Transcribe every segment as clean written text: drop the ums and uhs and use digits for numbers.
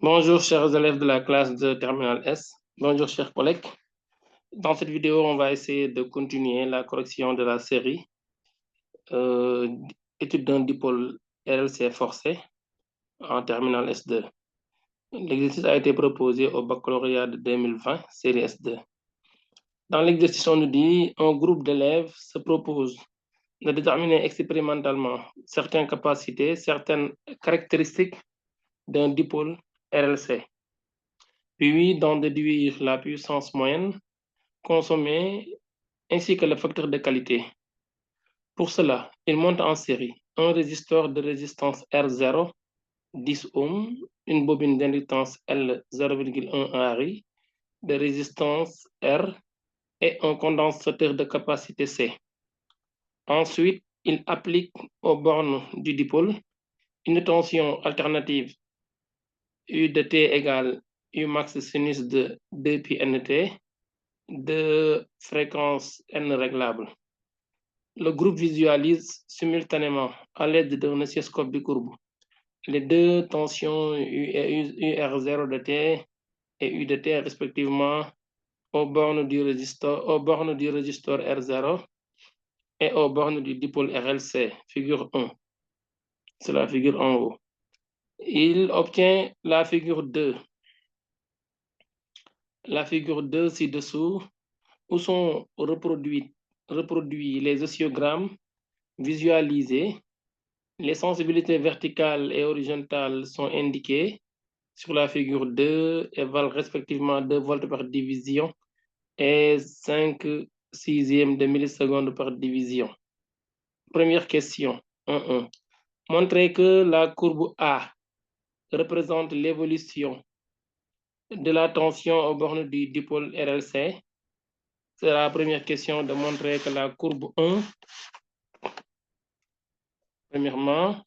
Bonjour chers élèves de la classe de Terminal S. Bonjour chers collègues. Dans cette vidéo, on va essayer de continuer la correction de la série étude d'un dipôle RLC forcé en Terminal S2. L'exercice a été proposé au baccalauréat de 2020, série S2. Dans l'exercice, on nous dit un groupe d'élèves se propose de déterminer expérimentalement certaines capacités, certaines caractéristiques d'un dipôle RLC. Puis d'en déduire la puissance moyenne consommée ainsi que le facteur de qualité. Pour cela, il monte en série un résisteur de résistance R0, 10 ohms, une bobine d'inductance L 0,1 Henry, de résistance R et un condensateur de capacité C. Ensuite, il applique aux bornes du dipôle une tension alternative U de T égale U max sinus de 2 pi nt de fréquence N réglable. Le groupe visualise simultanément à l'aide d'un oscilloscope bicourbe les deux tensions UR0 de T et U de T respectivement aux bornes du résisteur R0 et aux bornes du dipôle RLC, figure 1. C'est la figure en haut. Il obtient la figure 2. La figure 2 ci-dessous, où sont reproduits les oscillogrammes visualisés. Les sensibilités verticales et horizontales sont indiquées sur la figure 2 et valent respectivement 2 volts par division et 5 sixièmes de millisecondes par division. Première question, 1.1. Montrez que la courbe A représente l'évolution de la tension aux bornes du dipôle RLC. C'est la première question de montrer que la courbe 1, premièrement,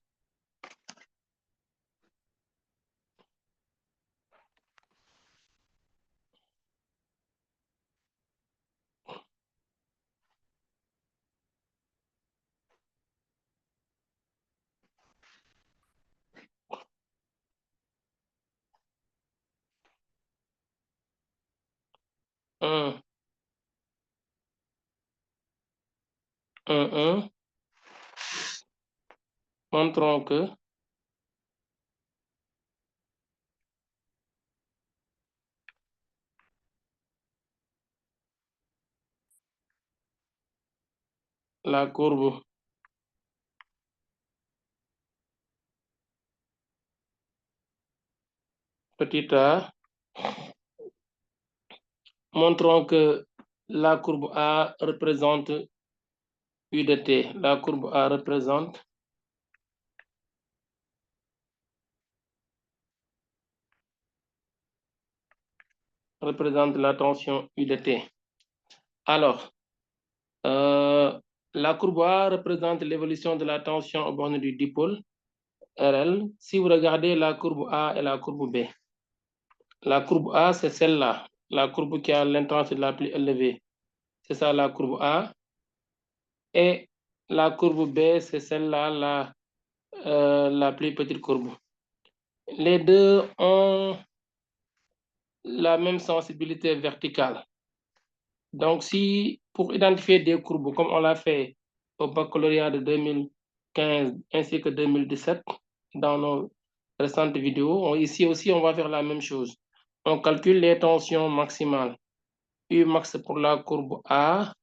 montrons que la courbe petit a, montrons que la courbe A représente U de T. La courbe A représente la tension U de T. Alors, la courbe A représente l'évolution de la tension aux bornes du dipôle RL. Si vous regardez la courbe A et la courbe B, la courbe A, c'est celle-là, la courbe qui a l'intensité la plus élevée. C'est ça la courbe A. Et la courbe B, c'est celle-là, la plus petite courbe. Les deux ont la même sensibilité verticale. Donc, si pour identifier des courbes, comme on l'a fait au baccalauréat de 2015 ainsi que 2017, dans nos récentes vidéos, ici aussi, on va faire la même chose. On calcule les tensions maximales. U max pour la courbe A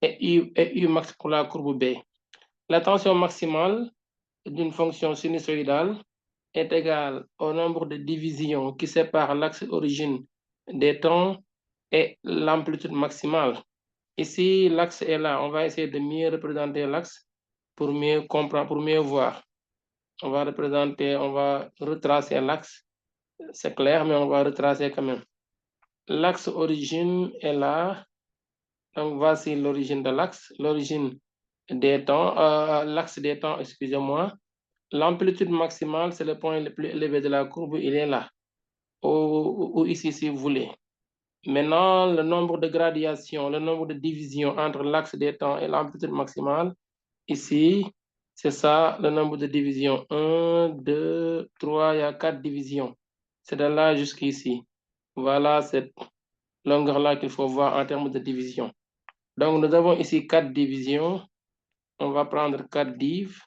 et U max pour la courbe B. La tension maximale d'une fonction sinusoïdale est égale au nombre de divisions qui séparent l'axe origine des temps et l'amplitude maximale. Ici, l'axe est là. On va essayer de mieux représenter l'axe pour mieux comprendre, pour mieux voir. On va retracer l'axe. C'est clair, mais on va retracer quand même. L'axe origine est là. Donc, voici l'origine de l'axe. L'origine des temps, l'axe des temps, excusez-moi. L'amplitude maximale, c'est le point le plus élevé de la courbe. Il est là. Ou ici, si vous voulez. Maintenant, le nombre de gradations, le nombre de divisions entre l'axe des temps et l'amplitude maximale, ici, c'est ça, le nombre de divisions. 1, 2, 3, il y a 4 divisions. C'est de là jusqu'ici. Voilà cette longueur-là qu'il faut voir en termes de division. Donc, nous avons ici 4 divisions. On va prendre 4 div.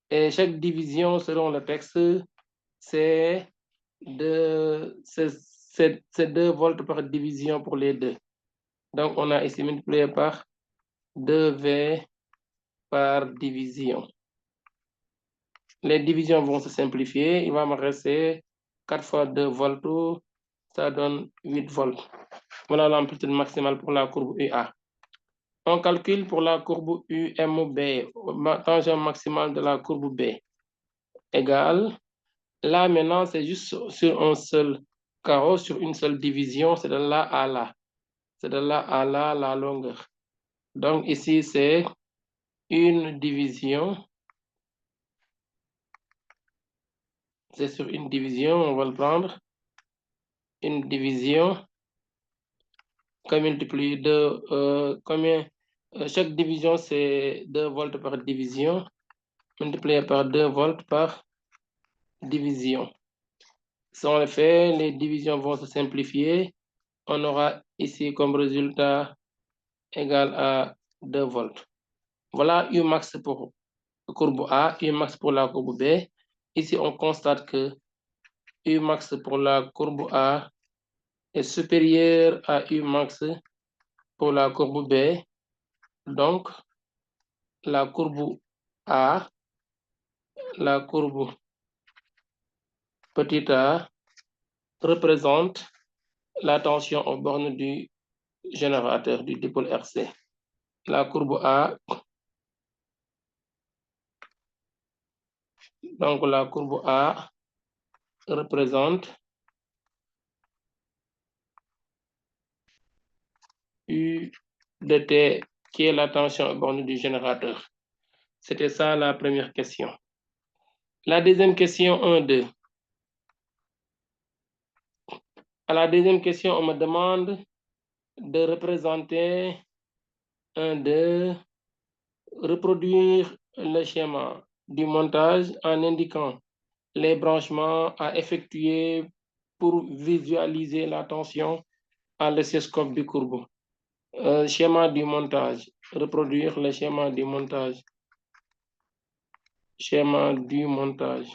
Et chaque division, selon le texte, c'est 2 volts par division pour les deux. Donc, on a ici multiplié par 2V par division. Les divisions vont se simplifier. Il va me rester 4 fois 2 volts. Ça donne 8 volts. Voilà l'amplitude maximale pour la courbe UA. On calcule pour la courbe UMB, tangente maximale de la courbe B, égale. Là, maintenant, c'est juste sur un seul carreau, sur une seule division. C'est de là à là. C'est de là à là la longueur. Donc, ici, c'est une division. C'est sur une division, on va le prendre. Une division qui multiplie chaque division, c'est 2 volts par division, multiplié par 2 volts par division. Si on le fait, les divisions vont se simplifier. On aura ici comme résultat égal à 2 volts. Voilà U max pour la courbe A, U max pour la courbe B. Ici, on constate que U max pour la courbe A est supérieur à U max pour la courbe B. Donc, la courbe A, la courbe petit a, représente la tension aux bornes du générateur du dipôle RC. La courbe A, donc la courbe A représente U de T, qui est la tension aux bornes du générateur. C'était ça la première question. La deuxième question 1-2. À la deuxième question, on me demande de représenter 1-2, reproduire le schéma du montage en indiquant les branchements à effectuer pour visualiser la tension à l'oscilloscope du courbe. Schéma du montage. Reproduire le schéma du montage. Schéma du montage.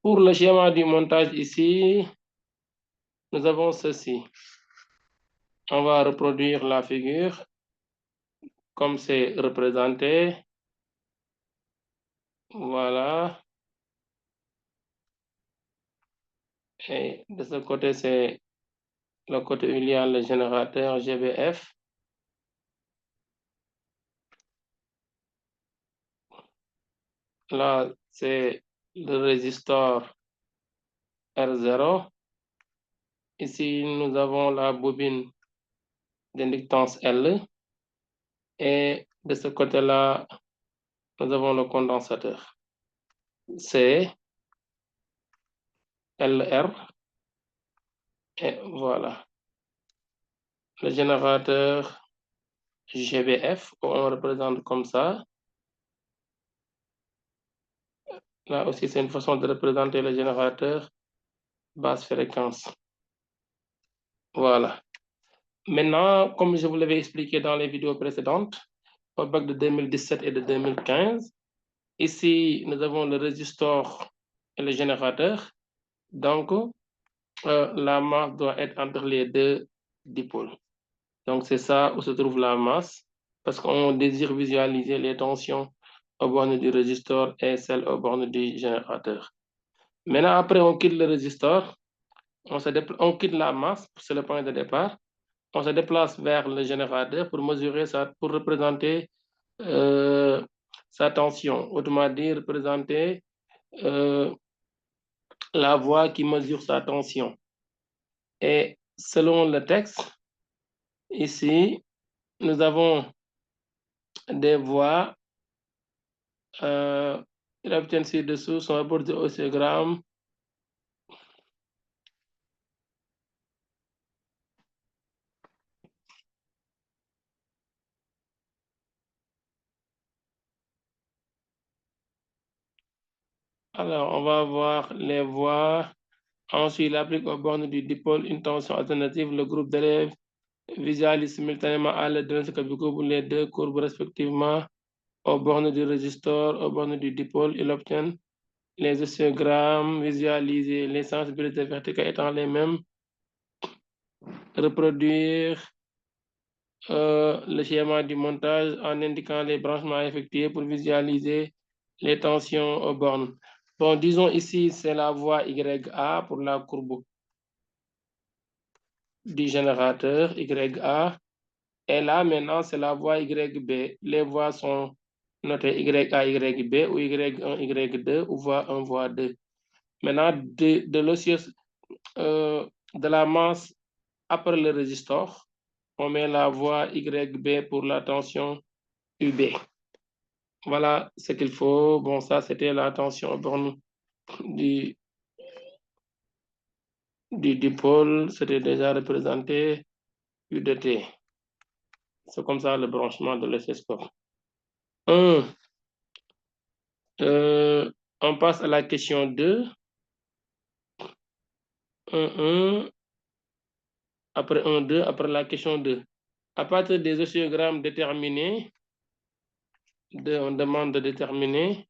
Pour le schéma du montage ici, nous avons ceci. On va reproduire la figure comme c'est représenté. Voilà. Et de ce côté, c'est le côté où il y a le générateur GBF. Là, c'est le résistor R0. Ici, nous avons la bobine d'inductance L. Et de ce côté-là, nous avons le condensateur. C, LR. Et voilà. Le générateur GBF, on représente comme ça. Là aussi, c'est une façon de représenter le générateur basse fréquence. Voilà. Maintenant, comme je vous l'avais expliqué dans les vidéos précédentes, au bac de 2017 et de 2015, ici, nous avons le résistor et le générateur. Donc, la masse doit être entre les deux dipôles. Donc, c'est ça où se trouve la masse, parce qu'on désire visualiser les tensions aux bornes du résistor et celles aux bornes du générateur. Maintenant, après, on quitte le résistor, on quitte la masse, c'est le point de départ. On se déplace vers le générateur pour mesurer ça, pour représenter sa tension. Autrement dit, représenter la voie qui mesure sa tension. Et selon le texte, ici, nous avons des voies qui obtiennent ci-dessous sont rapportées au oscillogramme. Alors, on va voir les voies. Ensuite, il applique aux bornes du dipôle une tension alternative. Le groupe d'élèves visualise simultanément à l'aide d'un courbes les deux courbes respectivement aux bornes du résistor, aux bornes du dipôle. Il obtient les histogrammes visualisés, les sensibilités verticales étant les mêmes. Reproduire le schéma du montage en indiquant les branchements effectués pour visualiser les tensions aux bornes. Bon, disons ici, c'est la voie YA pour la courbe du générateur YA. Et là, maintenant, c'est la voie YB. Les voies sont notées YA, YB ou Y1, Y2 ou voie 1, voie 2. Maintenant, de l'osseuse de la masse après le résistor, on met la voie YB pour la tension UB. Voilà ce qu'il faut. Bon, ça, c'était la tension borne du dipôle. C'était déjà représenté UDT. C'est comme ça le branchement de l'oscilloscope. On passe à la question 2. 1, après 1, 2, après la question 2. À partir des oscillogrammes déterminés, on demande de déterminer,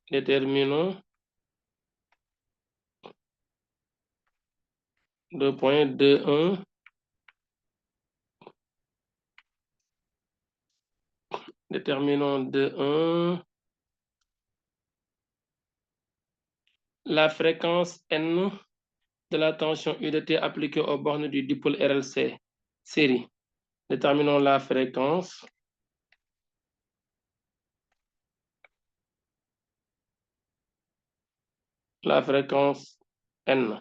déterminons 2.21, déterminons 2.1, la fréquence N de la tension UDT appliquée aux bornes du dipôle RLC série. Déterminons la fréquence. La fréquence N.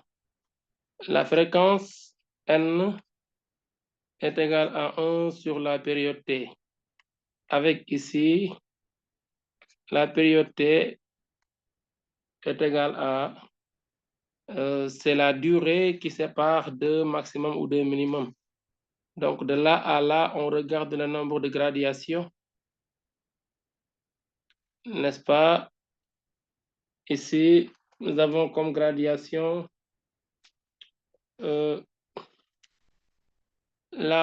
La fréquence N est égale à 1 sur la période T. Avec ici, la période T est égale à, c'est la durée qui sépare 2 maximum ou 2 minimum. Donc de là à là, on regarde le nombre de gradations, n'est-ce pas? Ici, nous avons comme gradation, là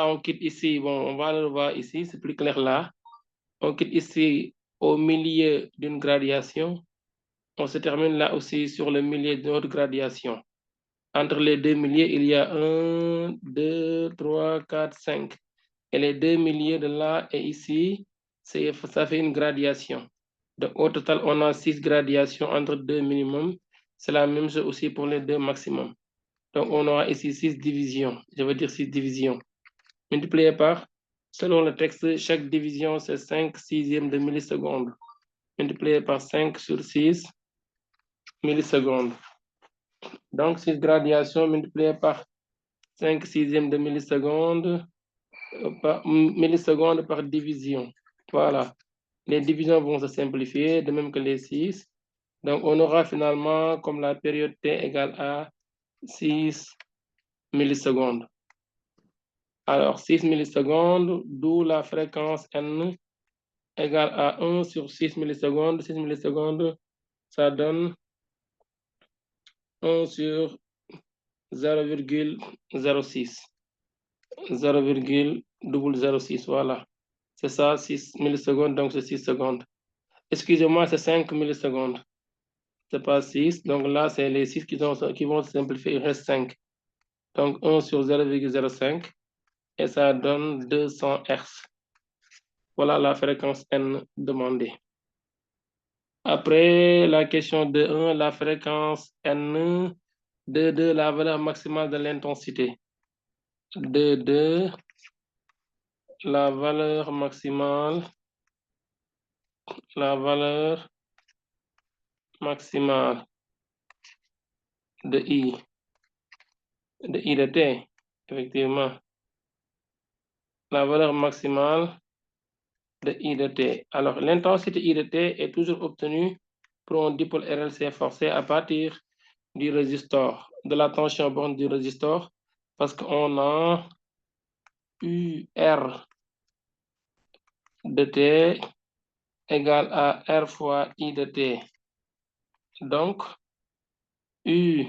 on quitte ici, bon, on va le voir ici, c'est plus clair là. On quitte ici au milieu d'une gradation. On se termine là aussi sur le milieu d'une autre gradation. Entre les deux milieux, il y a 1, 2, 3, 4, 5. Et les deux milieux de là et ici, ça fait une gradation. Donc, au total, on a 6 gradations entre deux minimums. C'est la même chose aussi pour les deux maximums. Donc, on aura ici 6 divisions. Je veux dire 6 divisions. Multiplié par, selon le texte, chaque division, c'est 5 sixièmes de millisecondes. Multiplié par 5 sur 6 millisecondes. Donc, 6 gradations multipliées par 5 sixièmes de millisecondes, millisecondes par division. Voilà. Les divisions vont se simplifier, de même que les 6. Donc, on aura finalement comme la période T égale à 6 millisecondes. Alors, 6 millisecondes, d'où la fréquence N égale à 1 sur 6 millisecondes. 6 millisecondes, ça donne 1 sur 0,06. 0,006, voilà. C'est ça, 6 millisecondes, donc c'est 6 secondes. Excusez-moi, c'est 5 millisecondes. C'est pas 6, donc là, c'est les 6 qui vont se simplifier, il reste 5. Donc 1 sur 0,05, et ça donne 200 Hz. Voilà la fréquence N demandée. Après la question de 1, la fréquence N, de 2, la valeur maximale de l'intensité. De 2, la valeur maximale de I de T, effectivement. La valeur maximale de I de T. Alors, l'intensité I de T est toujours obtenue pour un dipôle RLC forcé à partir du résistor, de la tension borne du résistor, parce qu'on a UR de T égale à R fois I de T. Donc, U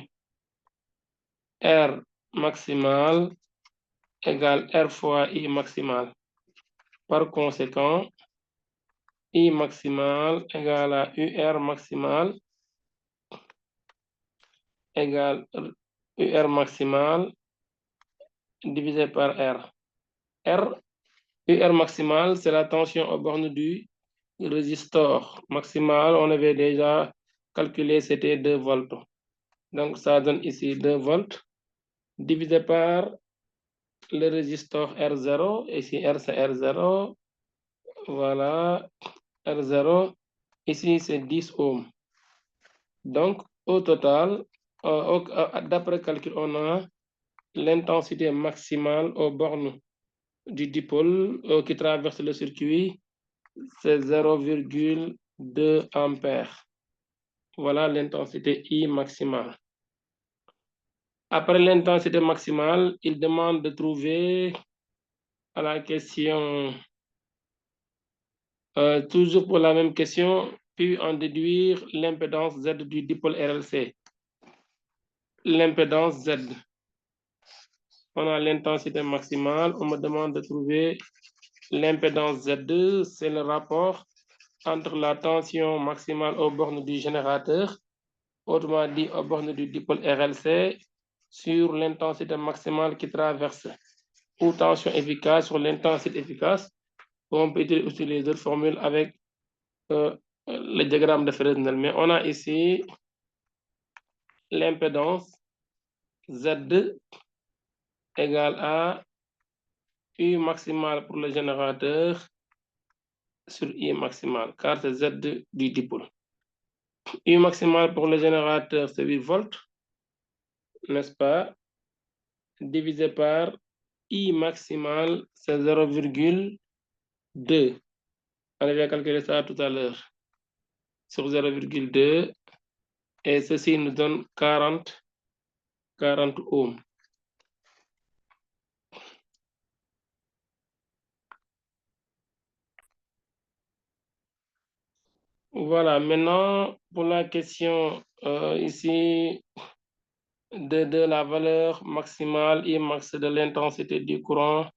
R maximal égale R fois I maximal. Par conséquent, I maximal égale à UR maximal égale UR maximal divisé par R. UR maximal, c'est la tension aux bornes du résistor maximal. On avait déjà calculé, c'était 2 volts. Donc, ça donne ici 2 volts divisé par le résistor R0. Ici, R, c'est R0. Voilà, R0. Ici, c'est 10 ohms. Donc, au total, d'après calcul, on a l'intensité maximale aux bornes du dipôle qui traverse le circuit, c'est 0,2 ampères. Voilà l'intensité I maximale. Après l'intensité maximale, il demande de trouver à la question, toujours pour la même question, puis en déduire l'impédance Z du dipôle RLC. L'impédance Z. On a l'intensité maximale, on me demande de trouver l'impédance Z2, c'est le rapport entre la tension maximale aux bornes du générateur, autrement dit aux bornes du dipôle RLC, sur l'intensité maximale qui traverse, ou tension efficace sur l'intensité efficace. On peut utiliser aussi les autres formules avec le diagramme de Fresnel, mais on a ici l'impédance Z égale à U maximal pour le générateur sur I maximal, car c'est Z du dipôle. U maximal pour le générateur, c'est 8 volts, n'est-ce pas? Divisé par I maximal, c'est 0,2. On avait calculé ça tout à l'heure. Sur 0,2. Et ceci nous donne 40 ohms. Voilà, maintenant, pour la question ici de la valeur maximale Imax de l'intensité du courant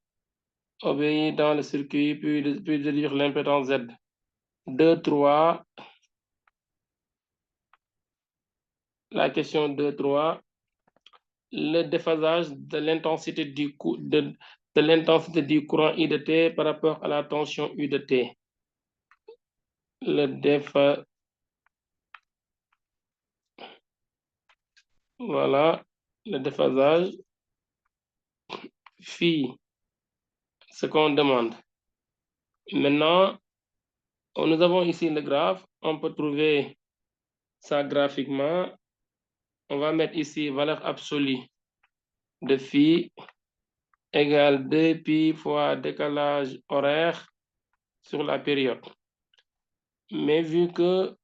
obéi dans le circuit, puis de dire l'impédance Z. 2, 3. La question 2, 3. Le déphasage de l'intensité du courant I de T par rapport à la tension U de T. Voilà, le déphasage. Phi, ce qu'on demande. Maintenant, nous avons ici le graphe. On peut trouver ça graphiquement. On va mettre ici valeur absolue de phi égale 2pi fois décalage horaire sur la période. Mais vu que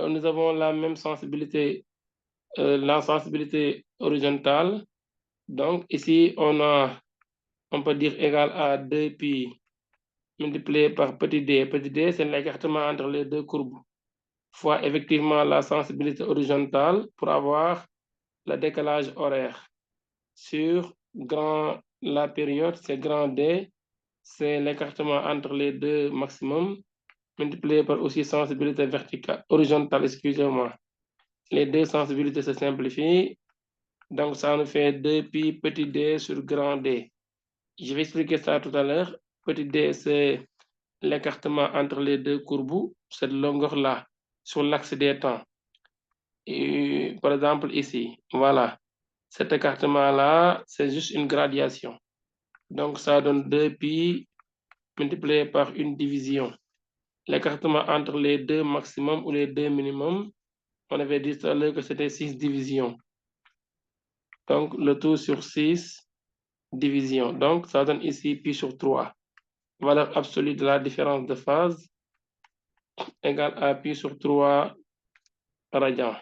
nous avons la même sensibilité, la sensibilité horizontale, donc ici on peut dire égal à 2pi multiplié par petit d. Petit d, c'est l'écartement entre les deux courbes, fois effectivement la sensibilité horizontale pour avoir le décalage horaire. Sur la période, c'est grand D, c'est l'écartement entre les deux maximums, multiplié par aussi sensibilité verticale, horizontale, excusez-moi. Les deux sensibilités se simplifient, donc ça nous fait 2pi petit d sur grand D. Je vais expliquer ça tout à l'heure. Petit d, c'est l'écartement entre les deux courbes, cette longueur-là, sur l'axe des temps. Et, par exemple, ici, voilà. Cet écartement-là, c'est juste une gradation. Donc, ça donne 2pi multiplié par une division. L'écartement entre les deux maximums ou les deux minimums, on avait dit tout à l'heure que c'était 6 divisions. Donc, le tout sur 6 divisions. Donc, ça donne ici pi sur 3. Valeur absolue de la différence de phase égale à pi sur 3 radians.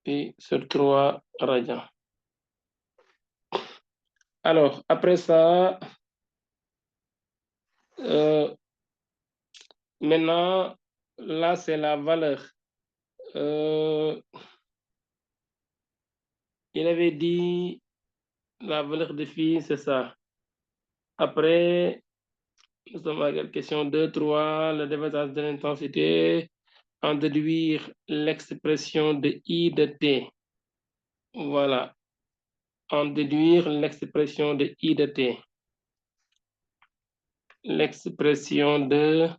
Pi sur 3 radians. Alors, après ça, maintenant, là, c'est la valeur. Il avait dit la valeur de phi, c'est ça. Après, nous sommes à la question 2, 3, le développement de l'intensité, en déduire l'expression de I de T. Voilà. En déduire l'expression de I de T. L'expression de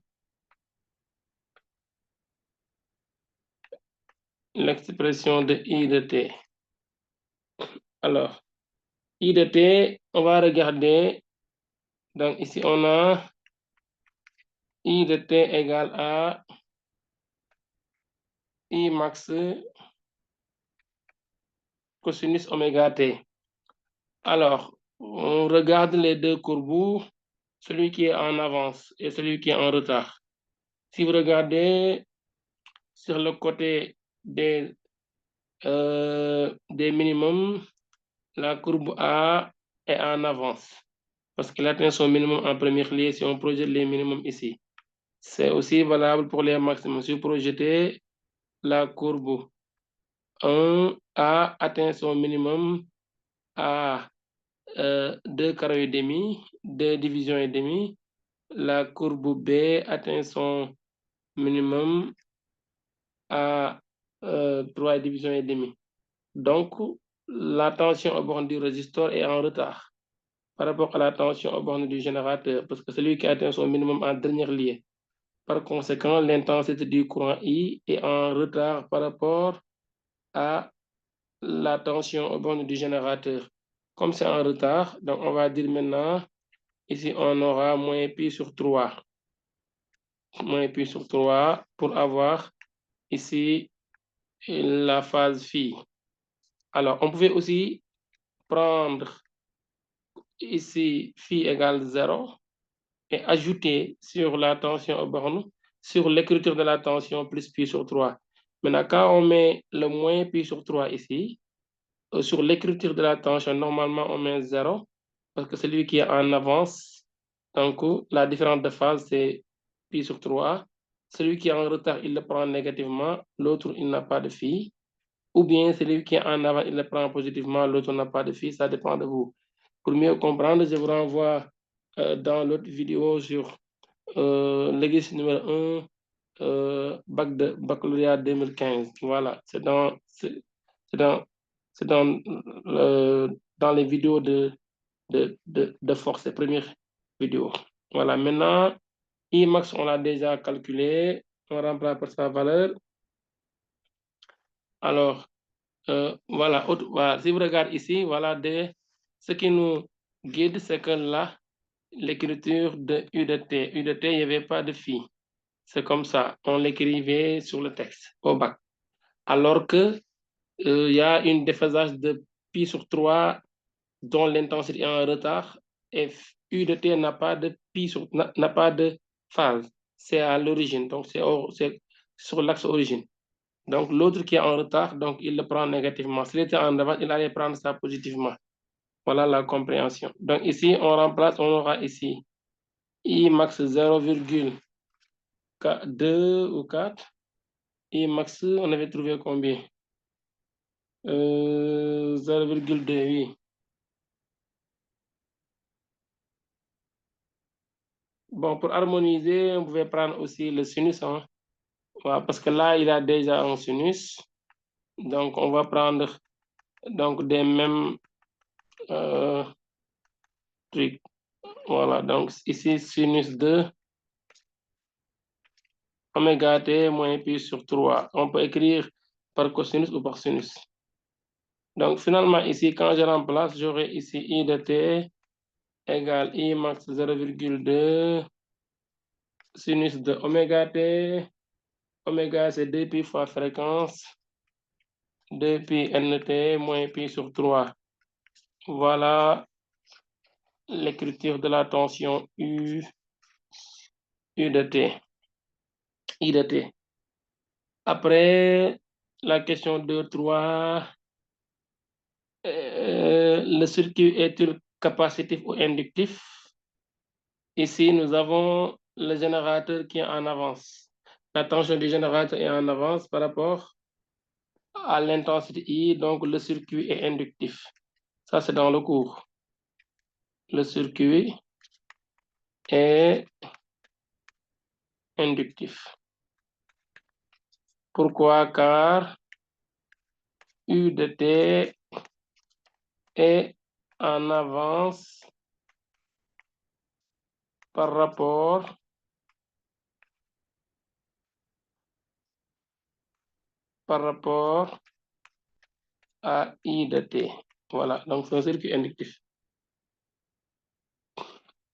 I de T. Alors, I de T, on va regarder. Donc ici, on a I de T égale à I max cosinus oméga T. Alors, on regarde les deux courbes, celui qui est en avance et celui qui est en retard. Si vous regardez sur le côté des minimums, la courbe A est en avance parce qu'elle atteint son minimum en première ligne si on projette les minimums ici. C'est aussi valable pour les maximums. Si vous projetez la courbe 1, A atteint son minimum à 2 carreaux et demi, 2 divisions et demi. La courbe B atteint son minimum à 3 divisions et demi. Donc, la tension aux bornes du résisteur est en retard par rapport à la tension aux bornes du générateur, parce que c'est lui qui atteint son minimum en dernière ligne. Par conséquent, l'intensité du courant I est en retard par rapport à la tension aux bornes du générateur. Comme c'est en retard, donc on va dire maintenant, ici on aura moins pi sur 3. Moins pi sur 3 pour avoir ici la phase phi. Alors, on pouvait aussi prendre ici phi égale 0 et ajouter sur la tension aux bornes, sur l'écriture de la tension plus pi sur 3. Maintenant, quand on met le moins pi sur 3 ici, sur l'écriture de la tension, normalement, on met 0 parce que celui qui est en avance, donc la différence de phase, c'est pi sur 3. Celui qui est en retard, il le prend négativement, l'autre, il n'a pas de phi. Ou bien celui qui est en avant, il le prend positivement, l'autre n'a pas de phi, ça dépend de vous. Pour mieux comprendre, je vous renvoie dans l'autre vidéo sur l'exercice numéro 1, baccalauréat 2015. Voilà, c'est dans dans les vidéos de force, les premières vidéos. Voilà, maintenant, Imax, on l'a déjà calculé, on remplace par sa valeur. Alors, voilà, si vous regardez ici, voilà, ce qui nous guide, c'est que là, l'écriture de U de T, il n'y avait pas de phi. C'est comme ça, on l'écrivait sur le texte au bac. Alors que il y a une déphasage de pi sur 3 dont l'intensité est en retard et U de T n'a pas de n'a pas de phase. C'est à l'origine, donc c'est sur l'axe origine. Donc l'autre qui est en retard, donc il le prend négativement. S'il était en avant, il allait prendre ça positivement. Voilà la compréhension. Donc ici, on remplace, on aura ici I max 0,2 ou 4. I max, on avait trouvé combien? 0,2, oui. Bon, pour harmoniser, on pouvait prendre aussi le sinus. Hein. Voilà, parce que là, il a déjà un sinus. Donc, on va prendre donc, des mêmes trucs. Voilà, donc ici, sinus de oméga t moins pi sur 3. On peut écrire par cosinus ou par sinus. Donc, finalement, ici, quand je remplace, j'aurai ici I de t égale I max 0,2 sinus de oméga t. Oméga, c'est 2 pi fois fréquence. 2 pi nt moins pi sur 3. Voilà l'écriture de la tension U de t. I de t. Après, la question 2, 3. Le circuit est-il capacitif ou inductif? Ici, nous avons le générateur qui est en avance. La tension du générateur est en avance par rapport à l'intensité I, donc le circuit est inductif. Ça, c'est dans le cours. Le circuit est inductif. Pourquoi? Car U de T est en avance par rapport à I de T. Voilà, donc c'est un circuit inductif.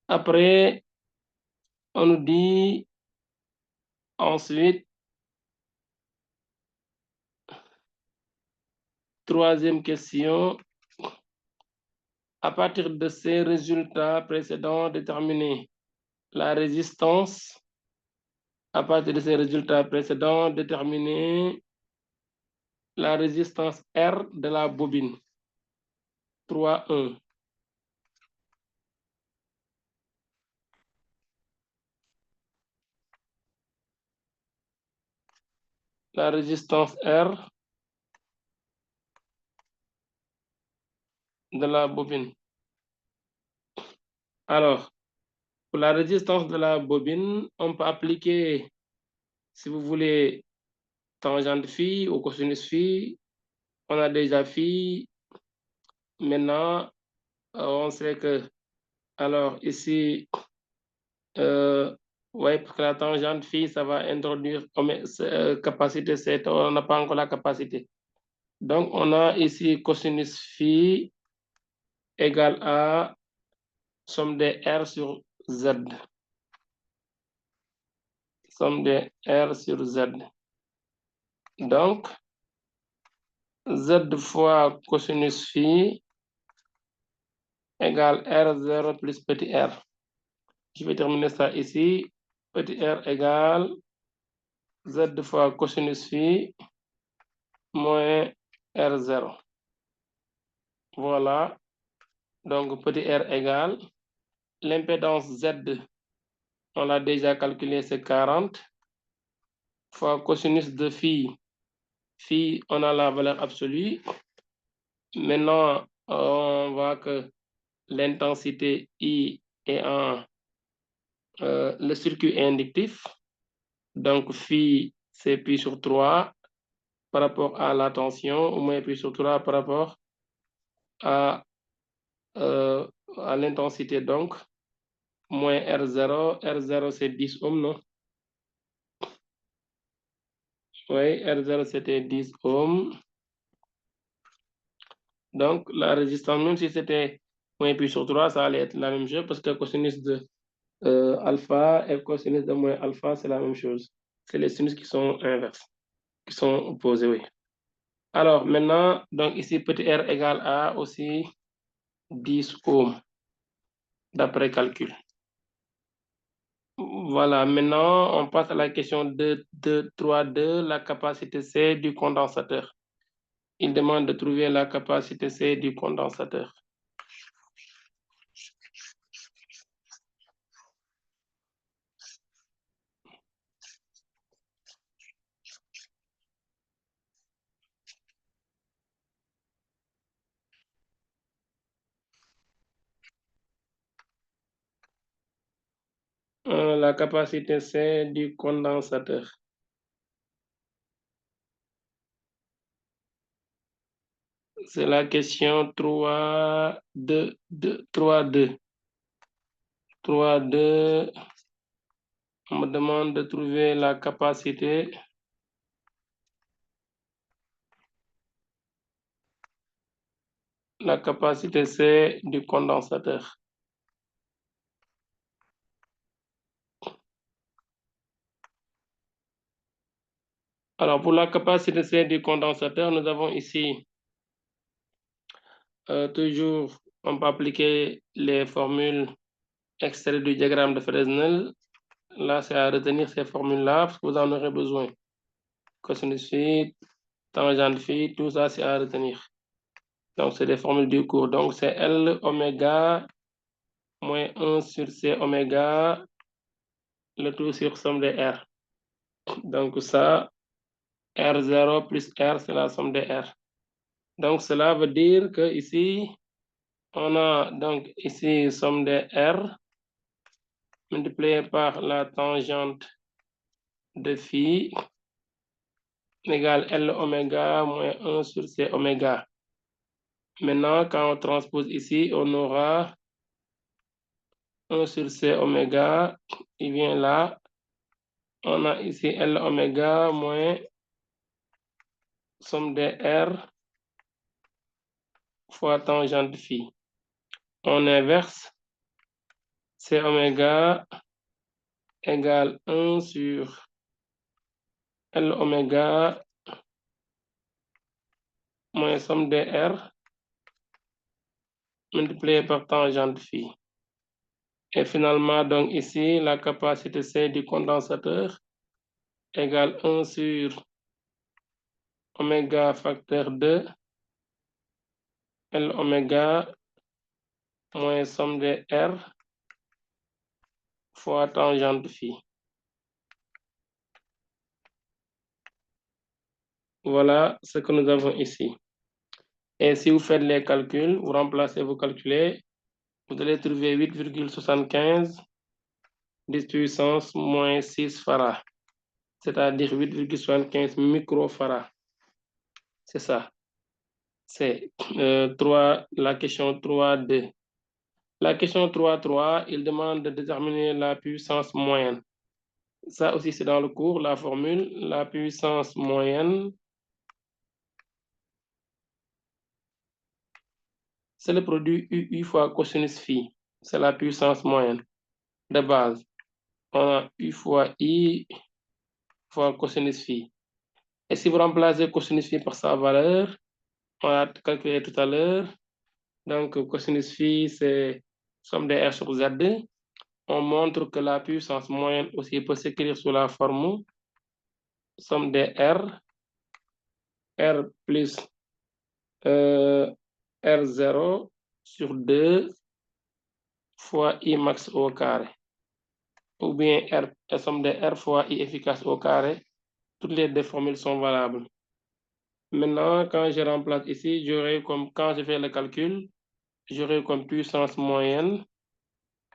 Après, on nous dit ensuite, troisième question, à partir de ces résultats précédents, déterminer la résistance. À partir de ces résultats précédents, déterminer la résistance R de la bobine. 3,1. La résistance R de la bobine. Alors, pour la résistance de la bobine, on peut appliquer, si vous voulez, tangente phi ou cosinus phi. On a déjà phi. Maintenant, on sait que, alors ici, ouais, parce que la tangente phi, ça va introduire capacité C, on n'a pas encore la capacité. Donc, on a ici cosinus phi égale à somme de R sur Z. Somme de R sur Z. Donc, Z fois cosinus phi égale R0 plus petit r. Je vais terminer ça ici. Petit r égale Z fois cosinus phi moins R0. Voilà. Donc, petit r égale l'impédance Z, on l'a déjà calculé, c'est 40 fois cosinus de phi. Phi, on a la valeur absolue. Maintenant, on voit que l'intensité I est en le circuit est inductif. Donc, phi, c'est pi sur 3 par rapport à la tension, ou moins pi sur 3 par rapport à l'intensité. Donc, moins R0. R0, c'est 10 ohms, non? Oui, R0, c'était 10 ohms. Donc, la résistance, même si c'était moins pi sur 3, ça allait être la même chose parce que cosinus de alpha et cosinus de moins alpha, c'est la même chose. C'est les sinus qui sont inverses, qui sont opposés, oui. Alors, maintenant, donc ici, petit r égale à aussi 10 ohms, d'après calcul. Voilà, maintenant, on passe à la question 3.2, la capacité C du condensateur. Il demande de trouver la capacité C du condensateur. La capacité C du condensateur. C'est la question 3.2. 3.2. On me demande de trouver la capacité C du condensateur. Alors, pour la capacité C du condensateur, nous avons ici toujours, on peut appliquer les formules extraites du diagramme de Fresnel. Là, c'est à retenir ces formules-là parce que vous en aurez besoin. Cosinus phi, tangente phi, tout ça, c'est à retenir. Donc, c'est des formules du cours. Donc, c'est L oméga moins 1 sur C oméga, le tout sur somme de R. Donc ça, R0 plus R, c'est la somme des R. Donc cela veut dire que ici, on a donc ici somme des R multiplié par la tangente de phi égale L oméga moins 1 sur C oméga. Maintenant, quand on transpose ici, on aura 1 sur C oméga, il vient là. On a ici L oméga moins somme des R fois tangente phi. On inverse, C oméga égale 1 sur L oméga moins somme des R multiplié par tangente phi. Et finalement, donc ici, la capacité C du condensateur égale 1 sur oméga facteur 2 L oméga moins somme des R fois tangente phi. Voilà ce que nous avons ici. Et si vous faites les calculs, vous remplacez vos calculés, vous allez trouver 8,75 10 puissance moins 6 farad, c'est-à-dire 8,75 microfarad. C'est ça. C'est la question 3.2. La question 3.3, il demande de déterminer la puissance moyenne. Ça aussi, c'est dans le cours, la formule. La puissance moyenne, c'est le produit UI fois cosinus phi. C'est la puissance moyenne de base. On a U fois I fois cosinus phi. Et si vous remplacez cosinus phi par sa valeur, on a calculé tout à l'heure. Donc, cosinus phi, c'est somme des R sur Z. On montre que la puissance moyenne aussi peut s'écrire sous la forme somme des R plus R0 sur 2 fois I max au carré. Ou bien somme de R fois I efficace au carré. Toutes les deux formules sont valables. Maintenant, quand je remplace ici, j'aurai comme, quand je fais le calcul, j'aurai comme puissance moyenne,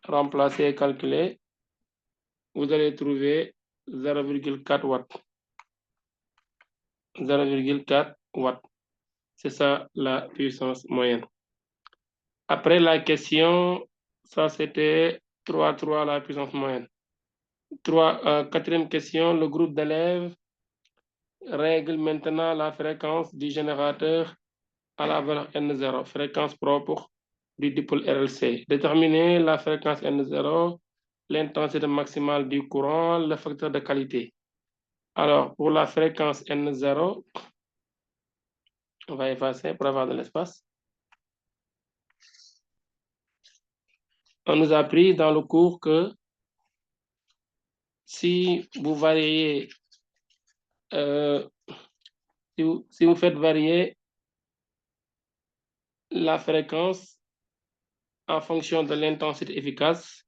remplacer et calculer, vous allez trouver 0,4 watts. 0,4 watts. C'est ça la puissance moyenne. Après la question, ça c'était 3,3 la puissance moyenne. Quatrième question, le groupe d'élèves règle maintenant la fréquence du générateur à la valeur N0, fréquence propre du dipôle RLC. Déterminer la fréquence N0, l'intensité maximale du courant, le facteur de qualité. Alors, pour la fréquence N0, on va effacer pour avoir de l'espace. On nous a appris dans le cours que si vous variez, si vous faites varier la fréquence en fonction de l'intensité efficace,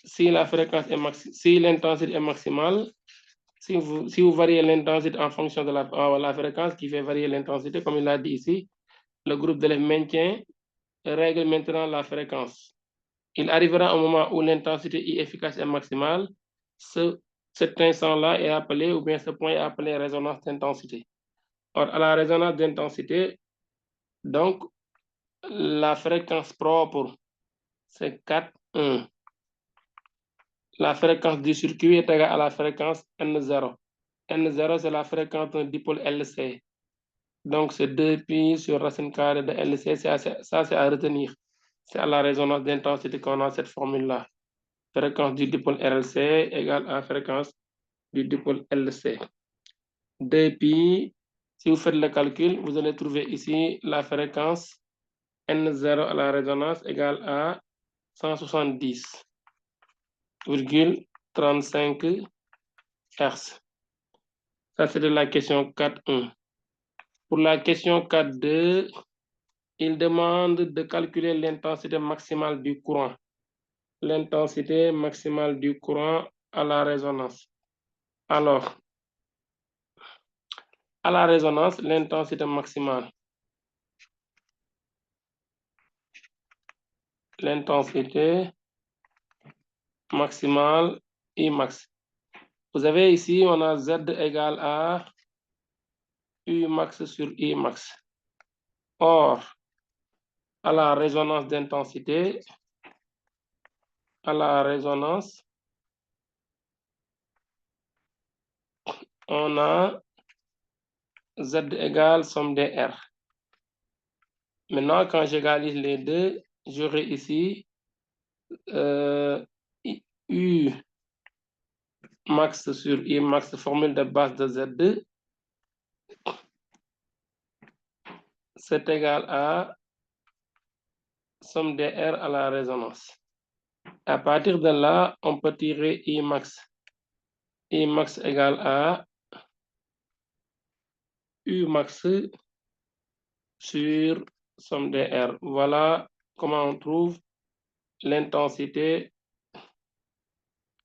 si la fréquence est si l'intensité est maximale, si vous variez l'intensité en fonction de la fréquence qui fait varier l'intensité, comme il l'a dit ici, le groupe d'élèves maintient règle maintenant la fréquence. Il arrivera un moment où l'intensité efficace est maximale. Cet instant-là est appelé, ou bien ce point est appelé résonance d'intensité. Or, à la résonance d'intensité, donc, la fréquence propre, c'est 4,1. La fréquence du circuit est égale à la fréquence N0. N0, c'est la fréquence d'un dipôle LC. Donc, c'est 2pi sur racine carrée de LC. Ça, c'est à retenir. C'est à la résonance d'intensité qu'on a cette formule-là. Fréquence du dipôle RLC égale à la fréquence du dipôle LC. 2pi, si vous faites le calcul, vous allez trouver ici la fréquence N0 à la résonance égale à 170,35 Hz. Ça, c'était la question 4.1. Pour la question 4.2, il demande de calculer l'intensité maximale du courant. L'intensité maximale du courant à la résonance. Alors, à la résonance, l'intensité maximale. L'intensité maximale I max. Vous avez ici, on a Z égale à U max sur I max. Or, à la résonance d'intensité, à la résonance, on a Z égale somme des R. Maintenant, quand j'égalise les deux, j'aurai ici U max sur I max, formule de base de Z2, c'est égal à somme des R à la résonance. À partir de là, on peut tirer I max. I max égale à U max sur somme des R. Voilà comment on trouve l'intensité.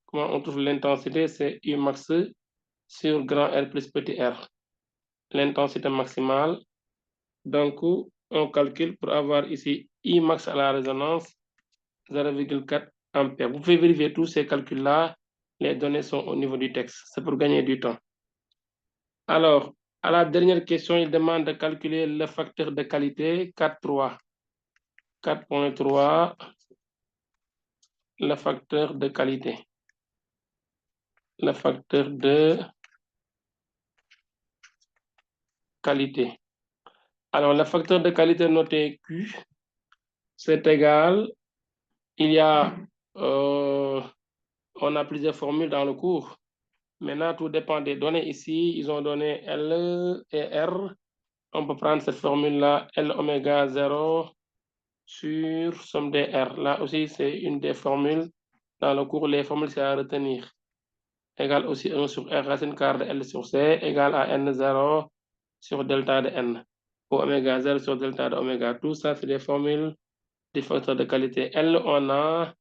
Comment on trouve l'intensité? C'est U max sur grand R plus petit r. L'intensité maximale. Donc, on calcule pour avoir ici I max à la résonance, 0,4 ampères. Vous pouvez vérifier tous ces calculs-là. Les données sont au niveau du texte. C'est pour gagner du temps. Alors, à la dernière question, il demande de calculer le facteur de qualité 4.3. 4.3, le facteur de qualité. Le facteur de qualité. Alors, le facteur de qualité noté Q, c'est égal. Il y a, on a plusieurs formules dans le cours. Maintenant, tout dépend des données. Ici, ils ont donné L et R. On peut prendre cette formule-là, L oméga 0 sur somme des R. Là aussi, c'est une des formules. Dans le cours, les formules, c'est à retenir. Égale aussi 1 sur R racine quart de L sur C égale à N0 sur delta de N. Ou oméga 0 sur delta de oméga. Tout ça, c'est des formules des facteurs de qualité. L, on a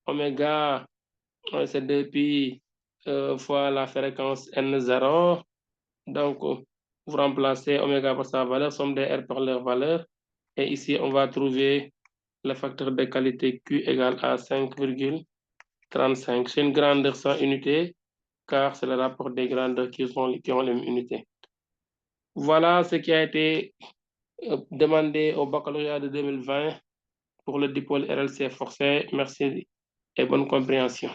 oméga, c'est 2pi fois la fréquence N0. Donc, vous remplacez oméga par sa valeur, somme des R par leur valeur. Et ici, on va trouver le facteur de qualité Q égale à 5,35. C'est une grandeur sans unité, car c'est le rapport des grandeurs qui ont les mêmes unités. Voilà ce qui a été demandé au baccalauréat de 2020 pour le dipôle RLC forcé. Merci et bonne compréhension.